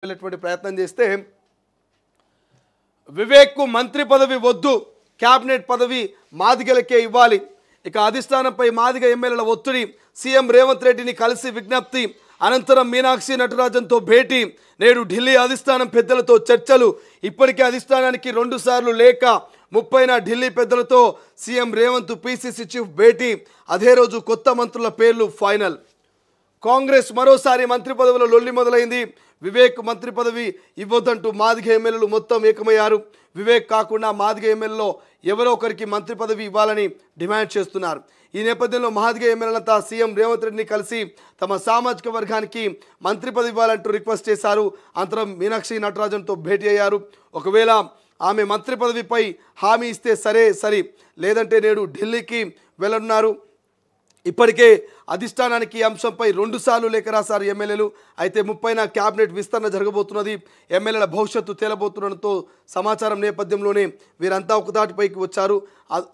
వెళ్ళేటువంటి ప్రయత్నం చేస్తే వివేక్కు మంత్రి పదవి వద్దు, క్యాబినెట్ పదవి మాదిగలకే ఇవ్వాలి. ఇక అధిష్టానంపై మాదిగ ఎమ్మెల్యేల ఒత్తిడి, సీఎం రేవంత్ రెడ్డిని కలిసి విజ్ఞప్తి, అనంతరం మీనాక్షి నటరాజన్తో భేటీ, నేడు ఢిల్లీ అధిష్టానం పెద్దలతో చర్చలు. ఇప్పటికే అధిష్టానానికి 2 సార్లు లేఖ, 30న ఢిల్లీ పెద్దలతో సీఎం రేవంత్ పీసీసీ చీఫ్ భేటీ, అదే రోజు కొత్త మంత్రుల పేర్లు ఫైనల్. కాంగ్రెస్ మరోసారి మంత్రి పదవుల లొల్లి మొదలైంది. వివేక్ మంత్రి పదవి ఇవ్వొద్దంటూ మాదిగ ఎమ్మెల్యేలు మొత్తం ఏకమయ్యారు. వివేక్ కాకుండా మాదిగ ఎమ్మెల్యేలో ఎవరో ఒకరికి మంత్రి పదవి ఇవ్వాలని డిమాండ్ చేస్తున్నారు. ఈ నేపథ్యంలో మాదిగ ఎమ్మెల్యేలంతా సీఎం రేవంత్ రెడ్డిని కలిసి తమ సామాజిక వర్గానికి మంత్రి పదవి ఇవ్వాలంటూ రిక్వెస్ట్ చేశారు. అనంతరం మీనాక్షి నటరాజన్తో భేటీ అయ్యారు. ఒకవేళ ఆమె మంత్రి పదవిపై హామీ ఇస్తే సరే, లేదంటే నేడు ఢిల్లీకి వెళ్ళనున్నారు. ఇప్పటికే అధిష్టానానికి ఈ అంశంపై 2 సార్లు లేఖ రాశారు ఎమ్మెల్యేలు. అయితే 30న క్యాబినెట్ విస్తరణ జరగబోతున్నది. ఎమ్మెల్యేల భవిష్యత్తు తేలబోతుండడంతో సమాచారం నేపథ్యంలోనే వీరంతా ఒకదాటిపైకి వచ్చారు.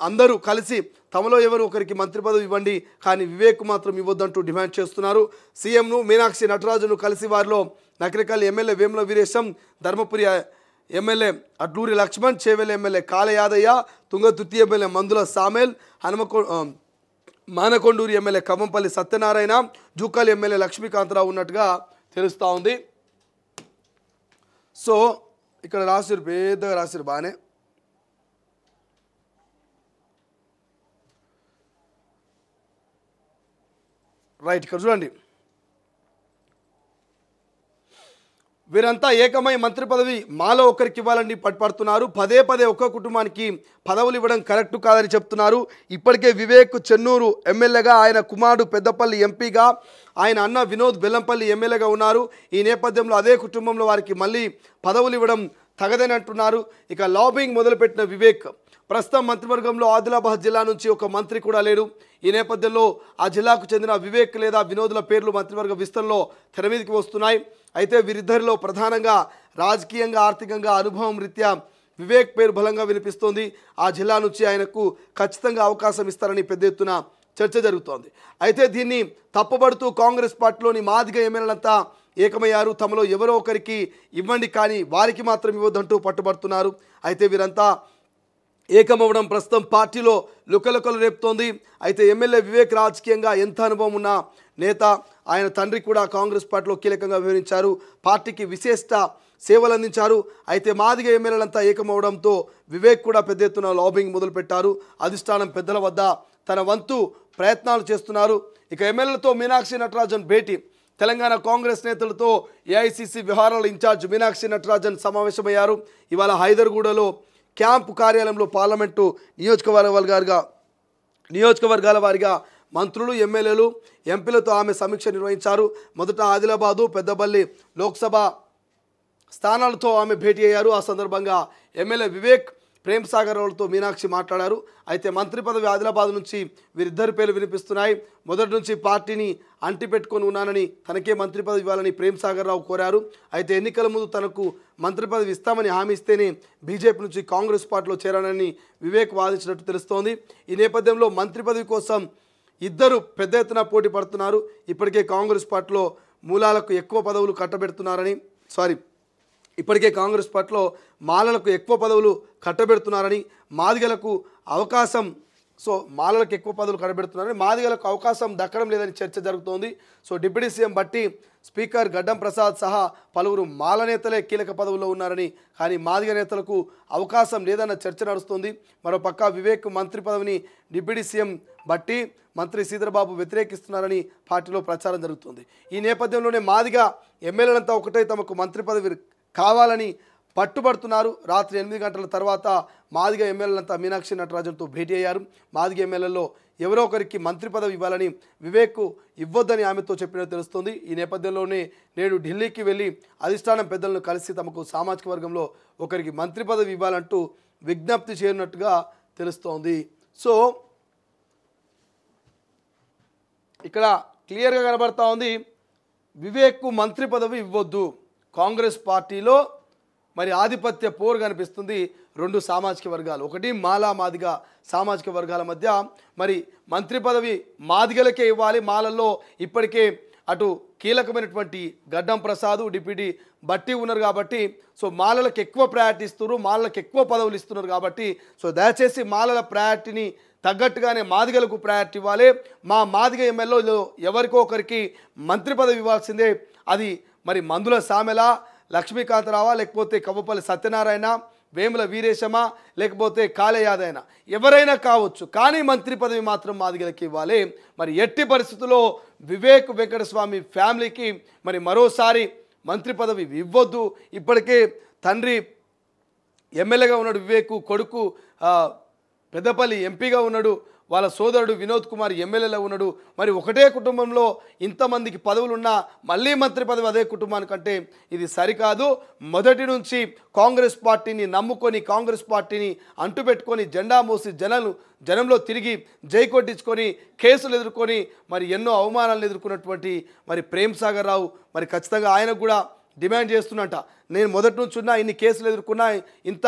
అందరూ కలిసి తమలో ఎవరు ఒకరికి మంత్రి పదవి ఇవ్వండి, కానీ వివేక్ మాత్రం ఇవ్వొద్దంటూ డిమాండ్ చేస్తున్నారు. సీఎంను మీనాక్షి నటరాజును కలిసి వారిలో Nakrekal MLA Vemula Veeresham, Dharmapuri MLA Adluri Laxman, Chevella MLA Kale Yadaiah, Thungathurthi MLA Mandula Samel, Manakondur MLA Kammampally Satyanarayana, Jukkal MLA Lakshmikantha Rao ఉన్నట్టుగా తెలుస్తూ ఉంది. సో ఇక్కడ రాసిరు, పెద్దగా రాసిరు, బాగానే. రైట్, ఇక్కడ చూడండి, వీరంతా ఏకమై మంత్రి పదవి మాలో ఒకరికి ఇవ్వాలని పట్టుపడుతున్నారు. పదే ఒక్క కుటుంబానికి పదవులు ఇవ్వడం కరెక్ట్ కాదని చెప్తున్నారు. ఇప్పటికే వివేక్ చెన్నూరు ఎమ్మెల్యేగా, ఆయన కుమారుడు పెద్దపల్లి ఎంపీగా, ఆయన అన్న వినోద్ బెల్లంపల్లి ఎమ్మెల్యేగా ఉన్నారు. ఈ నేపథ్యంలో అదే కుటుంబంలో వారికి మళ్ళీ పదవులు ఇవ్వడం తగదని అంటున్నారు. ఇక లాబింగ్ మొదలుపెట్టిన వివేక్ ప్రస్తుతం మంత్రివర్గంలో ఆదిలాబాద్ జిల్లా నుంచి ఒక మంత్రి కూడా లేరు. ఈ నేపథ్యంలో ఆ జిల్లాకు చెందిన వివేక్ లేదా వినోద్ల పేర్లు మంత్రివర్గ విస్తరణలో తెర మీదకి వస్తున్నాయి. అయితే వీరిద్దరిలో ప్రధానంగా రాజకీయంగా, ఆర్థికంగా అనుభవం రీత్యా వివేక్ పేరు బలంగా వినిపిస్తోంది. ఆ జిల్లా నుంచి ఆయనకు ఖచ్చితంగా అవకాశం ఇస్తారని పెద్ద ఎత్తున చర్చ జరుగుతోంది. అయితే దీన్ని తప్పుపడుతూ కాంగ్రెస్ పార్టీలోని మాదిగ ఎమ్మెల్యేలంతా ఏకమయ్యారు. తమలో ఎవరో ఒకరికి ఇవ్వండి, కానీ వారికి మాత్రం ఇవ్వద్దంటూ పట్టుబడుతున్నారు. అయితే వీరంతా ఏకమవడం ప్రస్తుతం పార్టీలో లుకలుకలు రేపుతోంది. అయితే ఎమ్మెల్యే వివేక్ రాజకీయంగా ఎంత అనుభవం ఉన్న నేత. ఆయన తండ్రి కూడా కాంగ్రెస్ పార్టీలో కీలకంగా వ్యవహరించారు, పార్టీకి విశిష్ట సేవలు అందించారు. అయితే మాదిగ ఎమ్మెల్యేలంతా ఏకమవడంతో వివేక్ కూడా పెద్ద ఎత్తున లాబింగ్ మొదలుపెట్టారు. అధిష్టానం పెద్దల వద్ద తన వంతు ప్రయత్నాలు చేస్తున్నారు. ఇక ఎమ్మెల్యేలతో మీనాక్షి నటరాజన్ భేటీ, తెలంగాణ కాంగ్రెస్ నేతలతో ఏఐసిసి వ్యవహారాల ఇన్ఛార్జ్ మీనాక్షి నటరాజన్ సమావేశమయ్యారు. ఇవాళ హైదర్గూడలో క్యాంపు కార్యాలయంలో పార్లమెంటు నియోజకవర్గాల వారిగా మంత్రులు, ఎమ్మెల్యేలు, ఎంపీలతో ఆమె సమీక్ష నిర్వహించారు. మొదట ఆదిలాబాదు, పెద్దపల్లి లోక్సభ స్థానాలతో ఆమె భేటీ అయ్యారు. ఆ సందర్భంగా ఎమ్మెల్యే వివేక్, ప్రేమ్ సాగర్ రావులతో మీనాక్షి మాట్లాడారు. అయితే మంత్రి పదవి ఆదిలాబాద్ నుంచి వీరిద్దరి పేర్లు వినిపిస్తున్నాయి. మొదటి నుంచి పార్టీని అంటిపెట్టుకొని ఉన్నానని, తనకే మంత్రి పదవి ఇవ్వాలని ప్రేమ్ సాగర్ రావు కోరారు. అయితే ఎన్నికల ముందు తనకు మంత్రి పదవి ఇస్తామని హామీ ఇస్తేనే బీజేపీ నుంచి కాంగ్రెస్ పార్టీలో చేరానని వివేక్ వాదించినట్టు తెలుస్తోంది. ఈ నేపథ్యంలో మంత్రి పదవి కోసం ఇద్దరు పెద్ద ఎత్తున పోటీ పడుతున్నారు. ఇప్పటికే కాంగ్రెస్ పార్టీలో మూలాలకు ఎక్కువ పదవులు కట్టబెడుతున్నారని, ఇప్పటికే కాంగ్రెస్ పార్టీలో మాలలకు ఎక్కువ పదవులు కట్టబెడుతున్నారని, మాదిగలకు ఎక్కువ పదవులు కట్టబెడుతున్నారని, మాదిగలకు అవకాశం దక్కడం లేదని చర్చ జరుగుతోంది. సో డిప్యూటీ సీఎం బట్టి, స్పీకర్ గడ్డం ప్రసాద్ సహా పలువురు మాల నేతలే కీలక పదవుల్లో ఉన్నారని, కానీ మాదిగ నేతలకు అవకాశం లేదన్న చర్చ నడుస్తోంది. మరోపక్క వివేక్ మంత్రి పదవిని డిప్యూటీ సీఎం బట్టి, మంత్రి శ్రీధర్బాబు వ్యతిరేకిస్తున్నారని పార్టీలో ప్రచారం జరుగుతుంది. ఈ నేపథ్యంలోనే మాదిగ ఎమ్మెల్యేలంతా ఒకటే తమకు మంత్రి పదవి కావాలని పట్టుబడుతున్నారు. రాత్రి 8 గంటల తర్వాత మాదిగ ఎమ్మెల్యేలంతా మీనాక్షి నటరాజన్తో భేటీ అయ్యారు. మాదిగ ఎమ్మెల్యేలో ఎవరో ఒకరికి మంత్రి పదవి ఇవ్వాలని వివేక్ ఇవ్వొద్దని ఆమెతో చెప్పినట్టు తెలుస్తుంది. ఈ నేపథ్యంలోనే నేడు ఢిల్లీకి వెళ్ళి అధిష్టానం పెద్దలను కలిసి తమకు సామాజిక వర్గంలో ఒకరికి మంత్రి పదవి ఇవ్వాలంటూ విజ్ఞప్తి చేయనున్నట్టుగా తెలుస్తోంది. సో ఇక్కడ క్లియర్గా కనబడతా ఉంది, వివేక్కు మంత్రి పదవి ఇవ్వొద్దు. కాంగ్రెస్ పార్టీలో మరి ఆధిపత్య పోరు కనిపిస్తుంది 2 సామాజిక వర్గాలు. ఒకటి మాలా మాదిగ సామాజిక వర్గాల మధ్య మరి మంత్రి పదవి మాదిగలకే ఇవ్వాలి. మాలల్లో ఇప్పటికే అటు కీలకమైనటువంటి గడ్డం ప్రసాద్ డిప్యూటీ బట్టి ఉన్నారు కాబట్టి సో మాలలకు ఎక్కువ ప్రయారిటీ ఇస్తున్నారు, మాలలకు ఎక్కువ పదవులు ఇస్తున్నారు కాబట్టి సో దయచేసి మాలల ప్రయారిటీని తగ్గట్టుగానే మాదిగలకు ప్రయారిటీ ఇవ్వాలి. మా మాదిగ ఎమ్మెల్యేలో ఎవరికో ఒకరికి మంత్రి పదవి ఇవ్వాల్సిందే. అది మరి మందుల సామెల, లక్ష్మీకాంతరావా, లేకపోతే కవ్వపల్లి సత్యనారాయణ, వేముల వీరేశమా, లేకపోతే కాళయాదైనా ఎవరైనా కావచ్చు, కానీ మంత్రి పదవి మాత్రం మాదిగలకి ఇవ్వాలి. మరి ఎట్టి పరిస్థితుల్లో వివేక్ వెంకటస్వామి ఫ్యామిలీకి మరి మరోసారి మంత్రి పదవి ఇవ్వద్దు. ఇప్పటికే తండ్రి ఎమ్మెల్యేగా ఉన్నాడు, వివేక్ కొడుకు పెద్దపల్లి ఎంపీగా ఉన్నాడు, వాళ్ళ సోదరుడు వినోద్ కుమార్ ఎమ్మెల్యేలో ఉన్నాడు. మరి ఒకటే కుటుంబంలో ఇంతమందికి పదవులున్నా మళ్ళీ మంత్రి పదవి అదే కుటుంబానికంటే ఇది సరికాదు. మొదటి నుంచి కాంగ్రెస్ పార్టీని నమ్ముకొని, కాంగ్రెస్ పార్టీని అంటుపెట్టుకొని, జెండా మోసి జనంలో తిరిగి జై కొట్టించుకొని, కేసులు ఎదుర్కొని మరి ఎన్నో అవమానాలను ఎదుర్కొన్నటువంటి మరి ప్రేమ్ సాగర్ రావు మరి ఖచ్చితంగా ఆయనకు కూడా డిమాండ్ చేస్తున్నట్ట, నేను మొదటి నుంచి ఉన్నా, ఇన్ని కేసులు ఎదుర్కొన్నా, ఇంత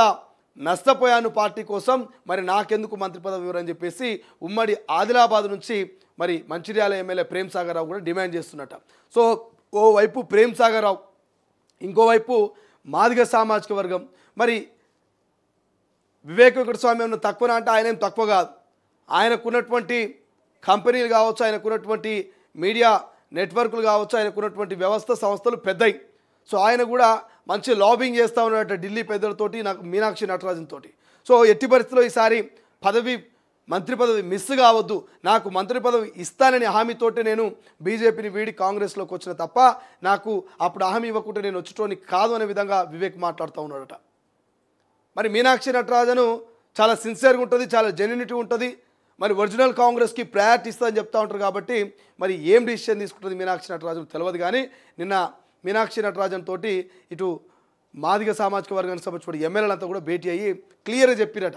నష్టపోయాను పార్టీ కోసం, మరి నాకెందుకు మంత్రి పదవి ఇవ్వరని చెప్పేసి ఉమ్మడి ఆదిలాబాద్ నుంచి మరి మంచిర్యాల ఎమ్మెల్యే ప్రేమ్ సాగర్ రావు కూడా డిమాండ్ చేస్తున్నట్ట. సో ఓవైపు ప్రేమ్ సాగర్ రావు, ఇంకోవైపు మాదిగ సామాజిక వర్గం. మరి వివేక్ వెంకటస్వామి ఏమన్నా తక్కువనా అంటే ఆయన ఏం తక్కువ కాదు. ఆయనకున్నటువంటి కంపెనీలు కావచ్చు, ఆయనకున్నటువంటి మీడియా నెట్వర్క్లు కావచ్చు, ఆయనకున్నటువంటి వ్యవస్థ సంస్థలు పెద్దయి. సో ఆయన కూడా మంచి లాబింగ్ చేస్తూ ఉన్నట్టు ఢిల్లీ పెద్దలతోటి, నాకు మీనాక్షి నటరాజన్ తోటి. సో ఎట్టి పరిస్థితుల్లో ఈసారి మంత్రి పదవి మిస్ కావద్దు, నాకు మంత్రి పదవి ఇస్తానని హామీతోటి నేను బీజేపీని వీడి కాంగ్రెస్లోకి వచ్చిన తప్ప నాకు అప్పుడు హామీ ఇవ్వకుంటే నేను వచ్చేటోని కాదు అనే విధంగా వివేక్ మాట్లాడుతూ ఉన్నాడట. మరి మీనాక్షి నటరాజను చాలా సిన్సియర్గా ఉంటుంది, చాలా జెన్యూనిటీ ఉంటుంది. మరి ఒరిజినల్ కాంగ్రెస్కి ప్రయారిటీ ఇస్తుందని చెప్తూ ఉంటారు కాబట్టి మరి ఏం డిసిషన్ తీసుకుంటుంది మీనాక్షి నటరాజన్ తెలియదు. కానీ నిన్న మీనాక్షి నటరాజన్ తోటి ఇటు మాదిగ సామాజిక వర్గానికి సంబంధించిన ఎమ్మెల్యేలంతా కూడా భేటీ అయ్యి క్లియర్గా చెప్పిరట,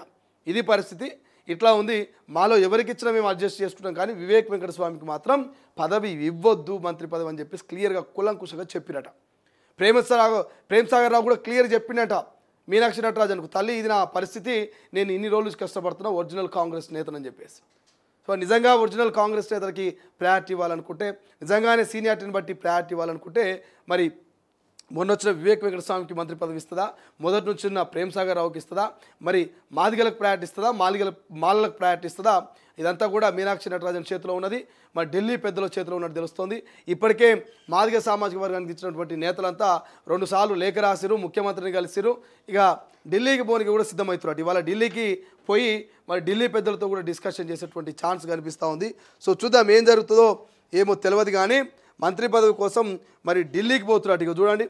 ఇది పరిస్థితి, ఇట్లా ఉంది, మాలో ఎవరికి ఇచ్చినా మేము అడ్జస్ట్ చేసుకుంటాం, కానీ వివేక్ వెంకటస్వామికి మాత్రం పదవి ఇవ్వద్దు మంత్రి పదవి అని చెప్పేసి క్లియర్గా కులంకుశంగా చెప్పిరట. ప్రేమ్ సాగర్ రావు కూడా క్లియర్ చెప్పిండట మీనాక్షి నటరాజన్కు, తల్లి ఇది నా పరిస్థితి, నేను ఇన్ని రోజులు కష్టపడుతున్నా ఒరిజినల్ కాంగ్రెస్ నేతనని చెప్పేసి. సో నిజంగా ఒరిజినల్ కాంగ్రెస్ నేతలకి ప్రయారిటీ ఇవ్వాలనుకుంటే, నిజంగానే సీనియారిటీని బట్టి ప్రయారిటీ ఇవ్వాలనుకుంటే మరి మొన్న వచ్చిన వివేక్ వెంకటస్వామికి మంత్రి పదవి ఇస్తుందా, మొదటి నుంచి ఉన్న ప్రేమ్ సాగర్ రావుకి ఇస్తుందా, మరి మాదిగలకు ప్రయారిటీ ఇస్తుందా, మాలలకు ప్రయారిటీ ఇస్తుందా, ఇదంతా కూడా మీనాక్షి నటరాజన్ చేతిలో ఉన్నది. మరి ఢిల్లీ పెద్దల చేతిలో ఉన్నట్టు తెలుస్తోంది. ఇప్పటికే మాదిగ సామాజిక వర్గానికి ఇచ్చినటువంటి నేతలంతా 2 సార్లు లేఖ రాసిరు, ముఖ్యమంత్రిని కలిసిరు, ఇక ఢిల్లీకి పోనికి కూడా సిద్ధమవుతున్నారు. ఇవాళ ఢిల్లీకి పోయి మరి ఢిల్లీ పెద్దలతో కూడా డిస్కషన్ చేసేటువంటి ఛాన్స్ కనిపిస్తూ ఉంది. సో చూద్దాం ఏం జరుగుతుందో ఏమో తెలియదు. కానీ మంత్రి పదవి కోసం మరి ఢిల్లీకి పోతున్నట్టు ఇక చూడండి.